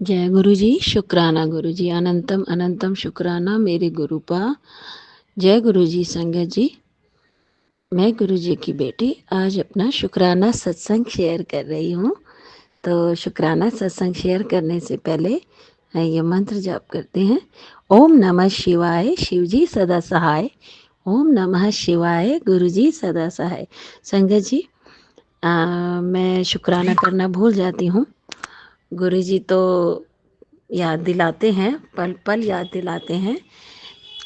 जय गुरु जी, शुक्राना गुरु जी, अनंतम अनंतम शुक्राना मेरे गुरुपा। जय गुरु जी। संगत जी, मैं गुरु जी की बेटी आज अपना शुक्राना सत्संग शेयर कर रही हूँ। तो शुक्राना सत्संग शेयर करने से पहले ये मंत्र जाप करते हैं। ओम नमः शिवाय, शिव जी सदा सहाय। ओम नमः शिवाय, गुरु जी सदा सहाय। संगत जी, मैं शुक्राना करना भूल जाती हूँ। गुरु जी तो याद दिलाते हैं, पल पल याद दिलाते हैं,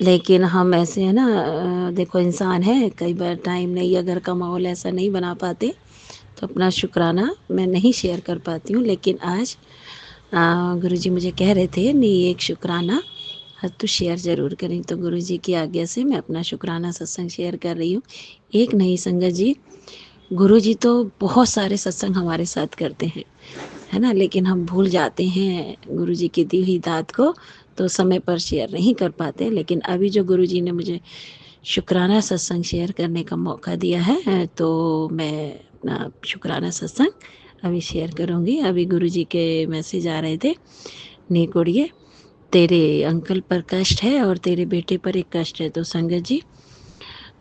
लेकिन हम ऐसे हैं ना, देखो इंसान है, कई बार टाइम नहीं, अगर का माहौल ऐसा नहीं बना पाते तो अपना शुक्राना मैं नहीं शेयर कर पाती हूँ। लेकिन आज गुरुजी मुझे कह रहे थे नहीं, एक शुक्राना हर तू शेयर ज़रूर करें, तो गुरुजी की आज्ञा से मैं अपना शुक्राना सत्संग शेयर कर रही हूँ। एक नहीं संगत जी, गुरुजी तो बहुत सारे सत्संग हमारे साथ करते हैं, है ना, लेकिन हम भूल जाते हैं गुरुजी की दी हुई दात को, तो समय पर शेयर नहीं कर पाते। लेकिन अभी जो गुरुजी ने मुझे शुक्राना सत्संग शेयर करने का मौका दिया है, तो मैं अपना शुक्राना सत्संग अभी शेयर करूँगी। अभी गुरुजी के मैसेज आ रहे थे, नीक उड़िए, तेरे अंकल पर कष्ट है और तेरे बेटे पर एक कष्ट है। तो संगत जी,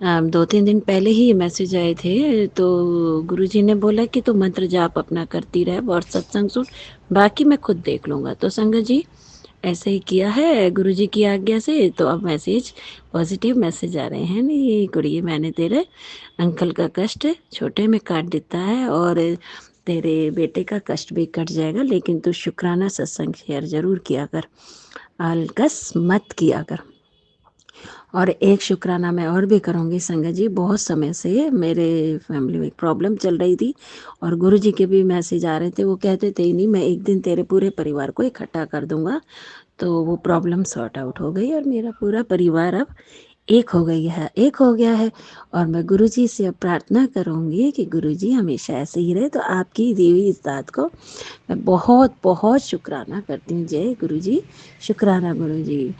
2-3 दिन पहले ही ये मैसेज आए थे, तो गुरुजी ने बोला कि तू मंत्र जाप अपना करती रहे और सत्संग सुन, बाकी मैं खुद देख लूँगा। तो संगत जी, ऐसे ही किया है गुरुजी की आज्ञा से। तो अब मैसेज, पॉजिटिव मैसेज आ रहे हैं, नहीं कुड़िए, मैंने तेरे अंकल का कष्ट छोटे में काट देता है और तेरे बेटे का कष्ट भी कट जाएगा, लेकिन तू शुक्राना सत्संग शेयर जरूर किया कर, आलकस मत किया कर। और एक शुक्राना मैं और भी करूँगी संगत जी। बहुत समय से मेरे फैमिली में एक प्रॉब्लम चल रही थी और गुरुजी के भी मैसेज आ रहे थे, वो कहते थे नहीं, मैं एक दिन तेरे पूरे परिवार को इकट्ठा कर दूंगा। तो वो प्रॉब्लम सॉर्ट आउट हो गई और मेरा पूरा परिवार अब एक हो गई है, एक हो गया है। और मैं गुरुजी से अब प्रार्थना करूंगी कि गुरुजी हमेशा ऐसे ही रहे। तो आपकी दी हुई इस बात को मैं बहुत बहुत शुक्राना करती हूँ। जय गुरुजी, शुक्राना गुरुजी।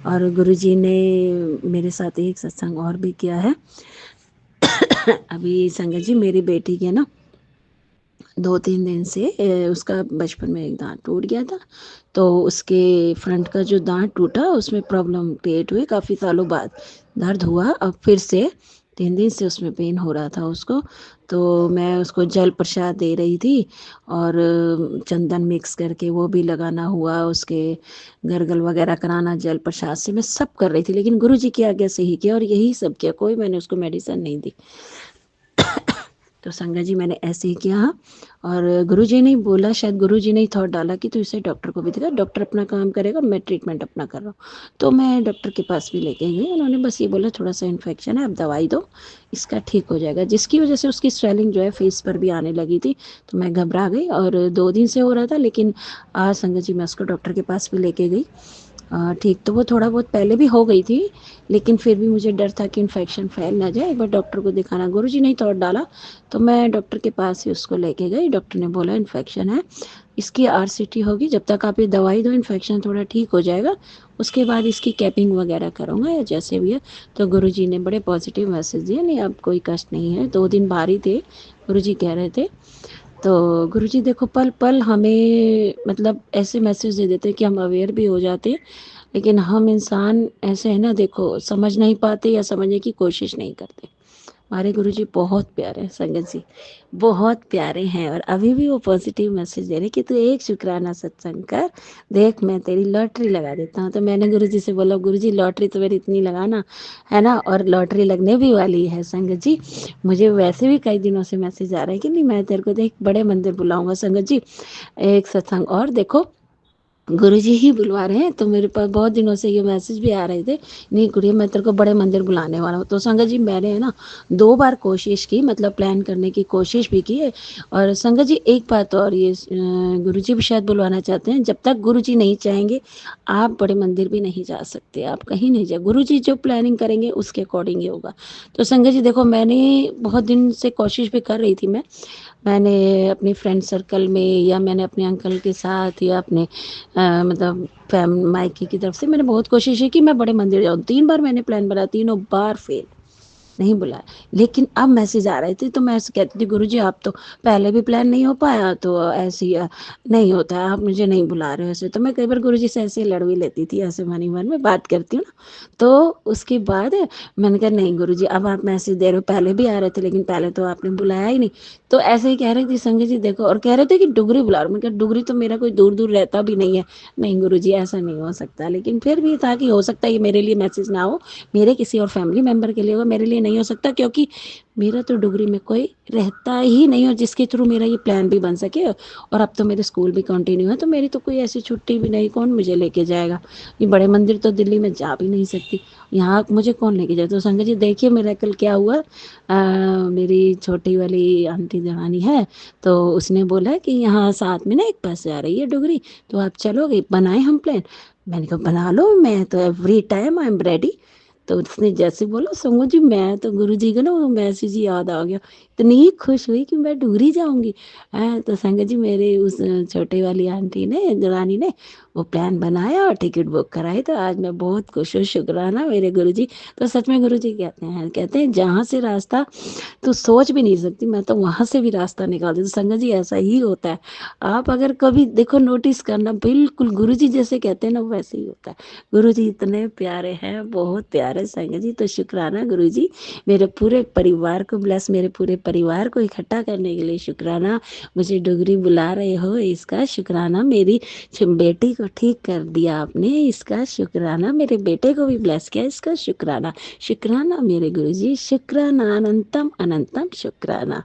और गुरुजी ने मेरे साथ एक सत्संग और भी किया है। अभी संगत जी, मेरी बेटी के ना 2-3 दिन से उसका बचपन में एक दांत टूट गया था, तो उसके फ्रंट का जो दांत टूटा उसमें प्रॉब्लम क्रिएट हुई, काफ़ी सालों बाद दर्द हुआ। अब फिर से 3 दिन से उसमें पेन हो रहा था उसको। तो मैं उसको जल प्रसाद दे रही थी और चंदन मिक्स करके वो भी लगाना हुआ, उसके गरगल वगैरह कराना जल प्रसाद से, मैं सब कर रही थी, लेकिन गुरु जी की आज्ञा से ही किया और यही सब किया, कोई मैंने उसको मेडिसिन नहीं दी। तो संगत जी, मैंने ऐसे ही किया। हाँ, और गुरुजी ने बोला, शायद गुरुजी ने ही थॉट डाला कि तू इसे डॉक्टर को भी दिखा, डॉक्टर अपना काम करेगा, मैं ट्रीटमेंट अपना कर रहा हूँ। तो मैं डॉक्टर के पास भी लेके गई, उन्होंने बस ये बोला थोड़ा सा इन्फेक्शन है, अब दवाई दो, इसका ठीक हो जाएगा। जिसकी वजह से उसकी स्वेलिंग जो है फेस पर भी आने लगी थी, तो मैं घबरा गई और 2 दिन से हो रहा था। लेकिन आज संगत जी मैं उसको डॉक्टर के पास भी लेके गई। ठीक, तो वो थोड़ा बहुत पहले भी हो गई थी, लेकिन फिर भी मुझे डर था कि इन्फेक्शन फैल ना जाए, एक बार डॉक्टर को दिखाना। गुरुजी ने ही थॉट डाला, तो मैं डॉक्टर के पास ही उसको लेके गई। डॉक्टर ने बोला इन्फेक्शन है, इसकी आरसीटी होगी, जब तक आप ये दवाई दो इन्फेक्शन थोड़ा ठीक हो जाएगा, उसके बाद इसकी कैपिंग वगैरह करूँगा या जैसे भी है। तो गुरुजी ने बड़े पॉजिटिव मैसेज दिए, नहीं अब कोई कष्ट नहीं है। 2 दिन बाहर ही थे, गुरुजी कह रहे थे। तो गुरुजी देखो, पल पल हमें मतलब ऐसे मैसेज दे देते हैं कि हम अवेयर भी हो जाते हैं, लेकिन हम इंसान ऐसे है ना, देखो समझ नहीं पाते या समझने की कोशिश नहीं करते। हमारे गुरुजी बहुत प्यारे हैं संगत जी, बहुत प्यारे हैं। और अभी भी वो पॉजिटिव मैसेज दे रहे कि तू एक शुक्राना सत्संग कर, देख मैं तेरी लॉटरी लगा देता हूँ। तो मैंने गुरुजी से बोला, गुरुजी लॉटरी तो मेरी इतनी लगाना, है ना, और लॉटरी लगने भी वाली है संगत जी। मुझे वैसे भी कई दिनों से मैसेज आ रहा है कि नहीं, मैं तेरे को देख बड़े मंदिर बुलाऊंगा संगत जी। एक सत्संग और देखो, गुरुजी ही बुलवा रहे हैं। तो मेरे पास बहुत दिनों से ये मैसेज भी आ रहे थे, नहीं गुड़िया मैं तेरे को बड़े मंदिर बुलाने वाला हूँ। तो संगत जी, मैंने है ना 2 बार कोशिश की, मतलब प्लान करने की कोशिश भी की है। और संगत जी एक बात और, ये गुरुजी भी शायद बुलवाना चाहते हैं, जब तक गुरुजी नहीं चाहेंगे आप बड़े मंदिर भी नहीं जा सकते, आप कहीं नहीं जा, गुरुजी जो प्लानिंग करेंगे उसके अकॉर्डिंग ही होगा। तो संगत जी देखो, मैंने बहुत दिन से कोशिश भी कर रही थी, मैंने अपने फ्रेंड सर्कल में या मैंने अपने अंकल के साथ या अपने मतलब मायके की तरफ से मैंने बहुत कोशिश की कि मैं बड़े मंदिर जाऊँ। 3 बार मैंने प्लान बनाया, तीनों बार फेल। नहीं बुलाया। लेकिन अब मैसेज आ रहे थे तो मैं ऐसे कहती थी, गुरुजी आप तो पहले भी प्लान नहीं हो पाया तो ऐसे ही नहीं होता है, आप मुझे नहीं बुला रहे हो ऐसे। तो मैं कई बार गुरुजी से ऐसे लड़ भी लेती थी, ऐसे मन ही मन में बात करती हूँ ना। तो उसके बाद मैंने कहा नहीं गुरुजी अब आप मैसेज दे रहे हो, पहले भी आ रहे थे लेकिन पहले तो आपने बुलाया ही नहीं। तो ऐसे ही कह रही थी संजय जी देखो, और कह रहे थे कि डुगरी बुला रहा हूँ। मैं कहा डुगरी तो मेरा कोई दूर दूर रहता भी नहीं है। नहीं गुरुजी ऐसा नहीं हो सकता, लेकिन फिर भी था कि हो सकता है ये मेरे लिए मैसेज ना हो, मेरे किसी और फैमिली मेंबर के लिए होगा, मेरे लिए नहीं हो सकता, क्योंकि मेरा तो डुगरी में कोई रहता ही नहीं हो जिसके थ्रू मेरा ये प्लान भी बन सके। और अब तो मेरे स्कूल भी कंटिन्यू है तो मेरी तो कोई ऐसी छुट्टी भी नहीं, कौन मुझे लेके जाएगा। ये बड़े मंदिर तो दिल्ली में जा भी नहीं सकती, यहाँ मुझे कौन लेके जाए। तो संजय जी देखिए मेरा कल क्या हुआ। मेरी छोटी वाली आंटी जवानी है, तो उसने बोला कि यहाँ साथ में ना एक बस जा रही है डुगरी, तो आप चलोगे, बनाए हम प्लान। मैंने कहा बना लो, मैं तो every time I am ready. तो उसने जैसे बोला संगू जी, मैं तो गुरु जी का ना वो मैसेज ही याद आ गया, इतनी खुश हुई कि मैं डुगरी जाऊंगी। तो संगत जी मेरे उस छोटे वाली आंटी ने, रानी ने वो प्लान बनाया और टिकट बुक कराई। तो आज मैं बहुत खुश हूँ, शुक्राना मेरे गुरु जी। तो सच में गुरु जी कहते हैं जहाँ से रास्ता तू सोच भी नहीं सकती, मैं तो वहां से भी रास्ता निकाल देती। तो संगत जी ऐसा ही होता है, आप अगर कभी देखो नोटिस करना, बिल्कुल गुरु जी जैसे कहते हैं ना वैसे ही होता है। गुरु जी इतने प्यारे हैं, बहुत प्यारे संगत जी। तो शुक्राना गुरु जी, मेरे पूरे परिवार को ब्लेस, मेरे पूरे परिवार को इकट्ठा करने के लिए शुक्राना। मुझे डुगरी बुला रहे हो इसका शुक्राना, मेरी बेटी को ठीक कर दिया आपने इसका शुक्राना, मेरे बेटे को भी ब्लेस किया इसका शुक्राना। शुक्राना मेरे गुरुजी, शुक्राना, अनंतम अनंतम शुक्राना।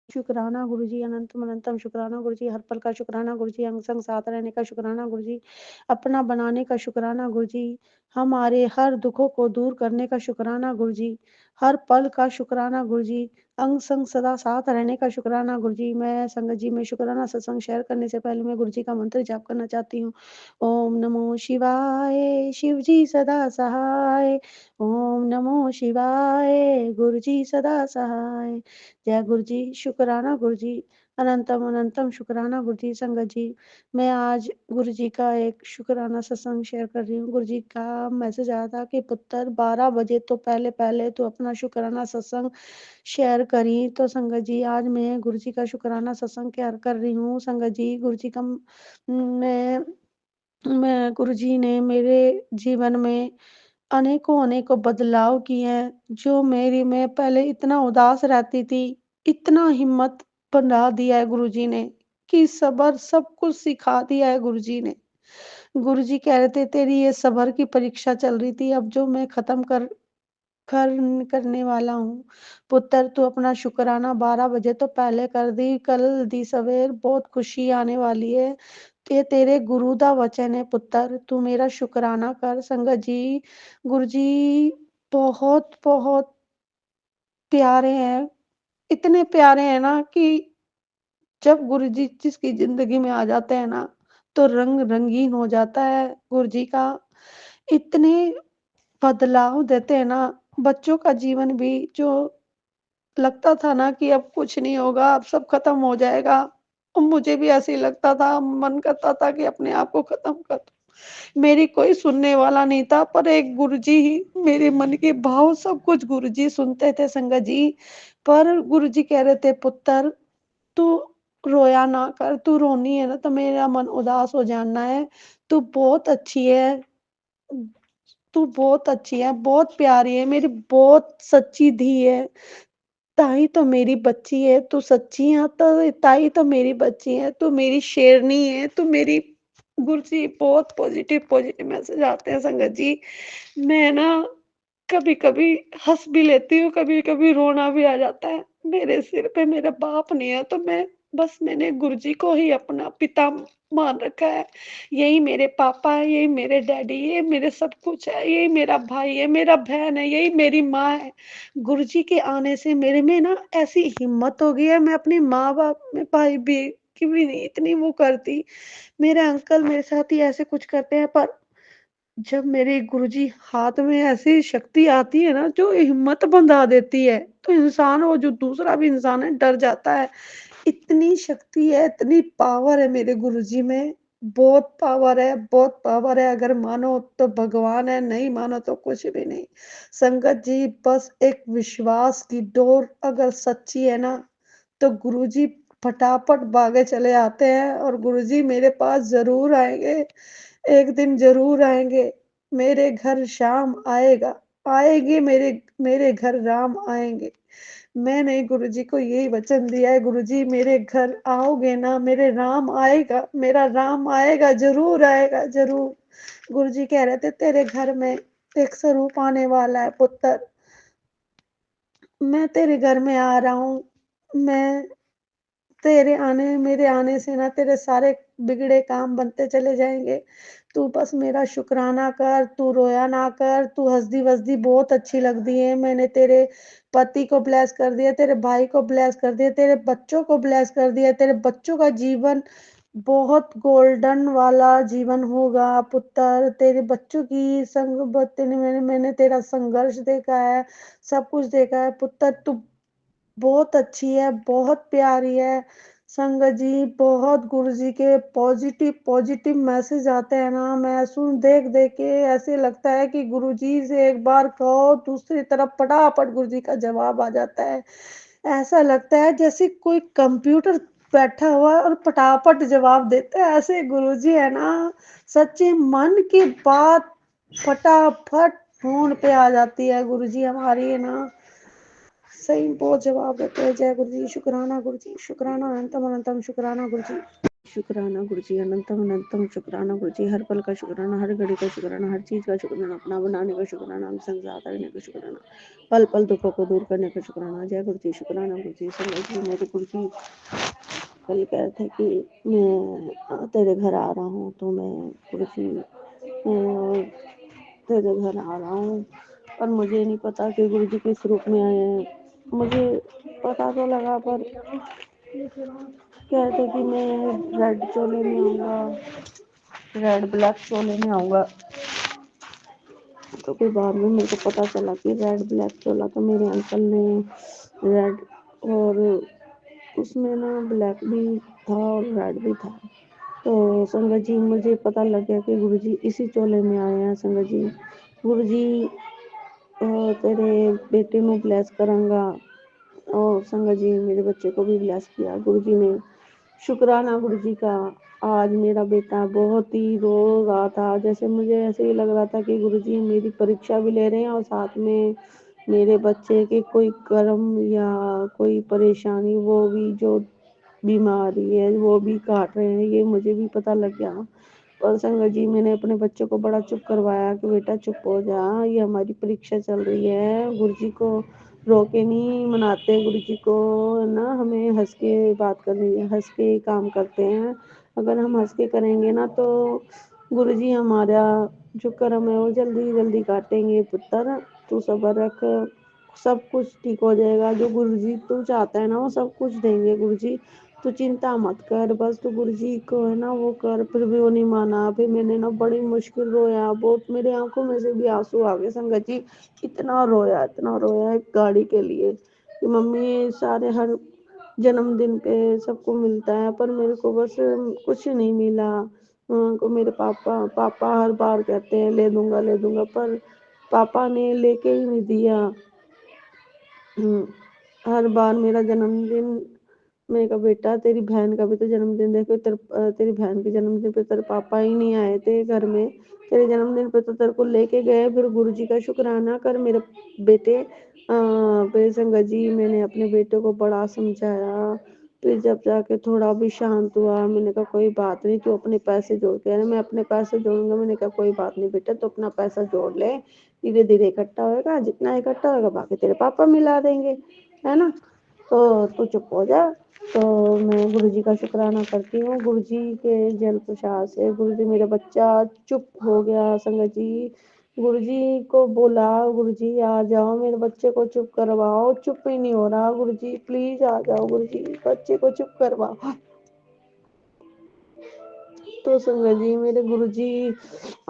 शुक्राना गुरुजी, अनंतम अनंतम शुक्राना गुरुजी, हर पल का शुक्राना गुरुजी, अंग संग साथ रहने का शुक्राना गुरुजी, अपना बनाने का शुक्राना गुरुजी, हमारे हर दुखों को दूर करने का शुक्राना गुरुजी, हर पल का शुक्राना गुरुजी, अंग संग सदा साथ रहने का शुक्राना गुरुजी। मैं संगत जी में शुक्राना सत्संग शेयर करने से पहले मैं गुरुजी का मंत्र जाप करना चाहती हूँ। ओम नमो शिवाय, शिव जी सदा सहाय। ओम नमो शिवाय, गुरु जी सदा सहाय। जय गुरु जी, शुक्राना गुरु जी, अनंतम अनंतम शुक्राना गुरु जी। संगत जी, मैं आज गुरु जी का एक शुक्राना सत्संग शेयर कर रही हूँ। गुरु जी का मैसेज आया था कि पुत्र 12 बजे तो पहले पहले तो अपना शुक्राना सत्संग शेयर करी। तो संगत जी आज मैं गुरु जी का शुक्राना सत्संग शेयर कर रही हूँ। संगत जी गुरु जी का मैं मैं गुरु जी ने मेरे जीवन में अनेकों अनेकों बदलाव किए हैं। जो मेरी मैं पहले इतना उदास रहती थी, इतना हिम्मत बना दिया है गुरु जी ने कि सब्र सब कुछ सिखा दिया है गुरु जी ने। गुरु जी कह रहे थे तेरी ये सब्र की परीक्षा चल रही थी, अब जो मैं खत्म करने वाला हूँ। पुत्र तू अपना शुक्राना 12 बजे तो पहले कर दी, कल दी सवेर बहुत खुशी आने वाली है। ये तेरे गुरु दा वचन है पुत्र, तू मेरा शुक्राना कर। संगत जी, गुरु जी बहुत प्यारे हैं, इतने प्यारे हैं ना कि जब गुरु जी जिसकी ज़िंदगी में आ जाते हैं ना, तो रंग रंगीन हो जाता है गुरु जी का। इतने बदलाव देते हैं ना, बच्चों का जीवन भी जो लगता था ना कि अब कुछ नहीं होगा, अब सब खत्म हो जाएगा। मुझे भी ऐसे ही लगता था, मन करता था कि अपने आप को खत्म कर दूँ। मेरी कोई सुनने वाला नहीं था, पर एक गुरुजी ही मेरे मन के भाव सब कुछ गुरुजी सुनते थे संगत जी। पर गुरुजी कह रहे थे पुत्र तू रोया ना कर, तू रोनी है ना तो मेरा मन उदास हो जाना है। तू बहुत अच्छी है, तू बहुत अच्छी है, बहुत प्यारी है, मेरी बहुत सच्ची धी है। ताई तो मेरी बच्ची है, तू सच्ची है तो ताई तो मेरी बच्ची है, तू मेरी शेरनी है, तू मेरी गुरुजी बहुत पॉजिटिव मैसेज आते हैं संगत जी। मैं ना कभी-कभी हँस भी लेती हूँ, कभी-कभी रोना भी आ जाता है। मेरे सिर पे मेरा बाप नहीं है तो मैंने गुरुजी को ही अपना पिता मान रखा है। यही मेरे पापा है, यही मेरे डैडी, ये मेरे सब कुछ है, यही मेरा भाई है, मेरा बहन है, यही मेरी माँ है। गुरुजी के आने से मेरे में ना ऐसी हिम्मत हो गई है, मैं अपने माँ-बाप में भाई भी की भी नहीं इतनी वो करती। मेरे अंकल मेरे साथ ही ऐसे कुछ करते हैं पर जब मेरे गुरुजी हाथ में ऐसी शक्ति आती है ना जो हिम्मत बंधा देती है, तो इंसान वो जो दूसरा भी इंसान है डर जाता है। इतनी शक्ति है, इतनी पावर है मेरे गुरुजी में। बहुत पावर है, बहुत पावर है। अगर मानो तो भगवान है, नहीं मानो तो कुछ भी नहीं। संगत जी, बस एक विश्वास की डोर अगर सच्ची है ना, तो गुरुजी फटाफट भागे चले आते हैं और गुरुजी मेरे पास ज़रूर आएँगे। एक दिन ज़रूर आएँगे। मेरे घर शाम आएगा, आएगी मेरे मेरे घर राम आएँगे। मैंने गुरुजी को यही वचन दिया है, गुरुजी मेरे घर आओगे ना, मेरे राम आएगा, मेरा राम आएगा, ज़रूर आएगा, ज़रूर। गुरुजी कह रहे थे तेरे घर में एक स्वरूप आने वाला है पुत्र, मैं तेरे घर में आ रहा हूँ। मैं तेरे आने मेरे आने से ना तेरे सारे बिगड़े काम बनते चले जाएँगे। तू बस मेरा शुकराना कर, तू रोया ना कर, तू हँसदी-वसदी बहुत अच्छी लगती है। मैंने तेरे पति को ब्लेस कर दिया, तेरे भाई को ब्लेस कर दिया, तेरे बच्चों को ब्लेस कर दिया, तेरे बच्चों का जीवन बहुत गोल्डन वाला जीवन होगा पुत्र। तेरे बच्चों की संगत ने मैंने तेरा संघर्ष देखा है, सब कुछ देखा है पुत्र। तू बहुत अच्छी है, बहुत प्यारी है। संगत जी, बहुत गुरुजी के पॉजिटिव मैसेज आते हैं ना, मैं सुन देख-देख के ऐसे लगता है कि गुरुजी से एक बार कहो, दूसरी तरफ फटाफट गुरुजी का जवाब आ जाता है। ऐसा लगता है जैसे कोई कंप्यूटर बैठा हुआ है और फटाफट जवाब देता है, ऐसे गुरुजी है ना, सच्ची मन की बात फटाफट फ़ोन पे आ जाती है। गुरुजी हमारी है ना सही बहुत जवाब देते हैं। जय गुरु जी, शुक्राना गुरु जी, शुक्राना अनंतम अनंतम, शुक्राना गुरु जी, शुक्राना गुरु जी, अनंतम अनंतम शुक्राना गुरु जी। हर पल का शुक्राना, हर घड़ी का शुक्राना, हर चीज का शुक्राना, अपना बनाने का शुक्राना, हम संसार करने का शुक्राना, पल पल दुखों को दूर करने का शुक्राना। जय गुरु जी, शुक्राना गुरु जी। संगत जी, मेरे गुरु जी कल कह रहे थे कि मैं तेरे घर आ रहा हूँ, तो मैं गुरु जी तेरे घर आ रहा हूँ, पर मुझे नहीं पता कि गुरु जी किस रूप में आए हैं। मुझे पता तो लगा, पर कहते कि मैं रेड चोले में आऊँगा, रेड ब्लैक चोले में आऊँगा। तो फिर बाद में मेरे को पता चला कि रेड ब्लैक चोला तो मेरे अंकल ने रेड, और उसमें ना ब्लैक भी था और रेड भी था। तो संगत जी, मुझे पता लग गया कि गुरुजी इसी चोले में आए हैं। संगत जी, गुरुजी तेरे बेटे ਨੂੰ ब्लैस करांगा, और संगत जी मेरे बच्चे को भी ब्लैस किया गुरुजी ने। शुक्राना गुरुजी का। आज मेरा बेटा बहुत ही रो रहा था, जैसे मुझे ऐसे ही लग रहा था कि गुरुजी मेरी परीक्षा भी ले रहे हैं और साथ में मेरे बच्चे के कोई कर्म या कोई परेशानी, वो भी जो बीमारी है वो भी काट रहे हैं, ये मुझे भी पता लग गया। और संगत जी, मैंने अपने बच्चों को बड़ा चुप करवाया कि बेटा चुप हो जा, ये हमारी परीक्षा चल रही है। गुरुजी को रो के नहीं मनाते, गुरुजी को ना हमें हंस के बात करनी है, हंस के काम करते हैं। अगर हम हंस के करेंगे ना तो गुरुजी हमारा जो कर्म है वो जल्दी जल्दी काटेंगे। पुत्र तू सब्र रख, सब कुछ ठीक हो जाएगा। जो गुरुजी तू चाहता है ना वो सब कुछ देंगे गुरुजी, तू चिंता मत कर। बस तू गुरुजी को है ना वो कर। फिर भी वो नहीं माना। फिर मैंने ना बड़ी मुश्किल रोया, बहुत मेरे आंखों में से भी आंसू आ गए। संगत जी, इतना रोया एक गाड़ी के लिए कि मम्मी सारे हर जन्मदिन पे सबको मिलता है, पर मेरे को बस कुछ नहीं मिला। को मेरे पापा पापा हर बार कहते हैं ले दूंगा, पर पापा ने लेके ही नहीं दिया। हर बार मेरा जन्मदिन, मैंने कहा बेटा तेरी बहन का भी तो जन्मदिन देखो, तेरी बहन के जन्मदिन पे तेरे पापा ही नहीं आए थे घर में, तेरे जन्मदिन पे तो तेरे को लेके गए। फिर गुरुजी का शुक्राना कर मेरे बेटे। फिर संगत जी, मैंने अपने बेटे को बड़ा समझाया। फिर जब जाके थोड़ा भी शांत हुआ, मैंने कहा कोई बात नहीं, तू अपने पैसे जोड़ के आना। मैं अपने पैसे जोड़ूंगा। मैंने कहा कोई बात नहीं बेटा, तो अपना पैसा जोड़ ले, धीरे धीरे इकट्ठा होएगा, जितना इकट्ठा होगा बाकी तेरे पापा मिला देंगे, है ना। तो तू चुप हो जा। तो मैं गुरुजी का शुक्राना करती हूँ, गुरुजी के जल प्रसाद से गुरुजी मेरा बच्चा चुप हो गया। संगत जी, गुरुजी को बोला गुरुजी आ जाओ, मेरे बच्चे को चुप करवाओ, चुप ही नहीं हो रहा। गुरुजी प्लीज आ जाओ, गुरुजी बच्चे को चुप करवाओ। तो संगत जी, मेरे गुरुजी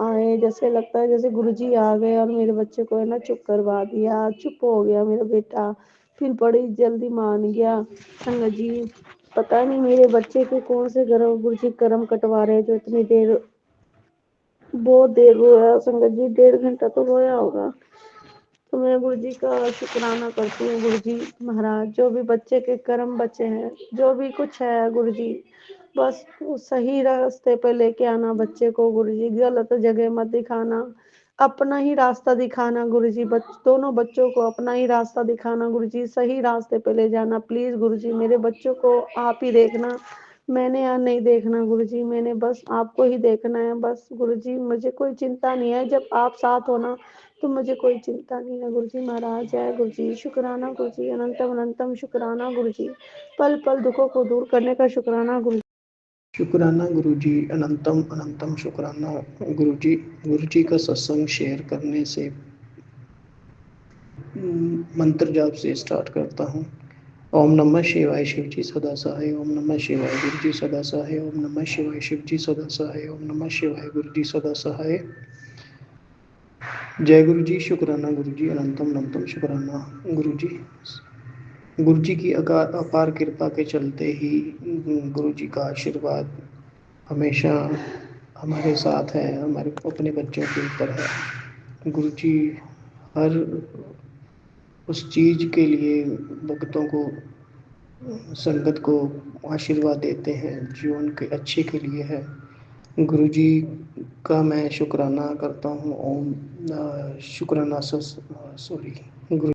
आए, जैसे लगता है जैसे गुरुजी आ गए और मेरे बच्चे को है ना चुप करवा दिया, चुप हो गया मेरा बेटा। फिर बड़ी जल्दी मान गया। संगत जी, पता नहीं मेरे बच्चे के कौन से गुरु जी कर्म कटवा रहे हैं जो इतनी देर, बहुत देर रोया संगत जी, 1.5 घंटा तो रोया होगा। तो मैं गुरु जी का शुक्राना करती हूँ। गुरु जी महाराज, जो भी बच्चे के कर्म बचे हैं, जो भी कुछ है गुरु जी, बस वो सही रास्ते पे लेके आना बच्चे को गुरु जी, गलत जगह मत दिखाना, अपना ही रास्ता दिखाना गुरु जी, दोनों बच्चों को अपना ही रास्ता दिखाना गुरु जी, सही रास्ते पे ले जाना प्लीज गुरु जी। मेरे बच्चों को आप ही देखना, मैंने यहाँ नहीं देखना गुरु जी, मैंने बस आपको ही देखना है बस गुरु जी। मुझे कोई चिंता नहीं है, जब आप साथ हो ना तो मुझे कोई चिंता नहीं है गुरु जी महाराज। जय गुरु जी, शुक्राना गुरु जी, अनंतम अनंतम शुक्राना गुरु जी, पल पल दुखों को दूर करने का शुक्राना गुरु जी। शुक्राना गुरु जी, अनंतम अनंतम शुक्राना गुरु जी। गुरु जी का सत्संग शेयर करने से मंत्र जाप से स्टार्ट करता हूँ। ओम नमः शिवाय, शिव जी सदा सहाय। ओम नमः शिवाय, गुरु जी सदा सहाय। ओम नमः शिवाय, शिव जी सदा सहाय। ओम नमः शिवाय, गुरु जी सदा सहाय। जय गुरु जी, शुक्राना गुरु जी, अनंतम अनंतम शुक्राना गुरु जी। गुरु जी की अपार कृपा के चलते ही गुरु जी का आशीर्वाद हमेशा हमारे साथ है, हमारे अपने बच्चों के ऊपर है। गुरु जी हर उस चीज़ के लिए भक्तों को, संगत को आशीर्वाद देते हैं जो उनके अच्छे के लिए है। गुरु जी का मैं शुक्राना करता हूँ। ओम शुक्राना सॉरी गुरु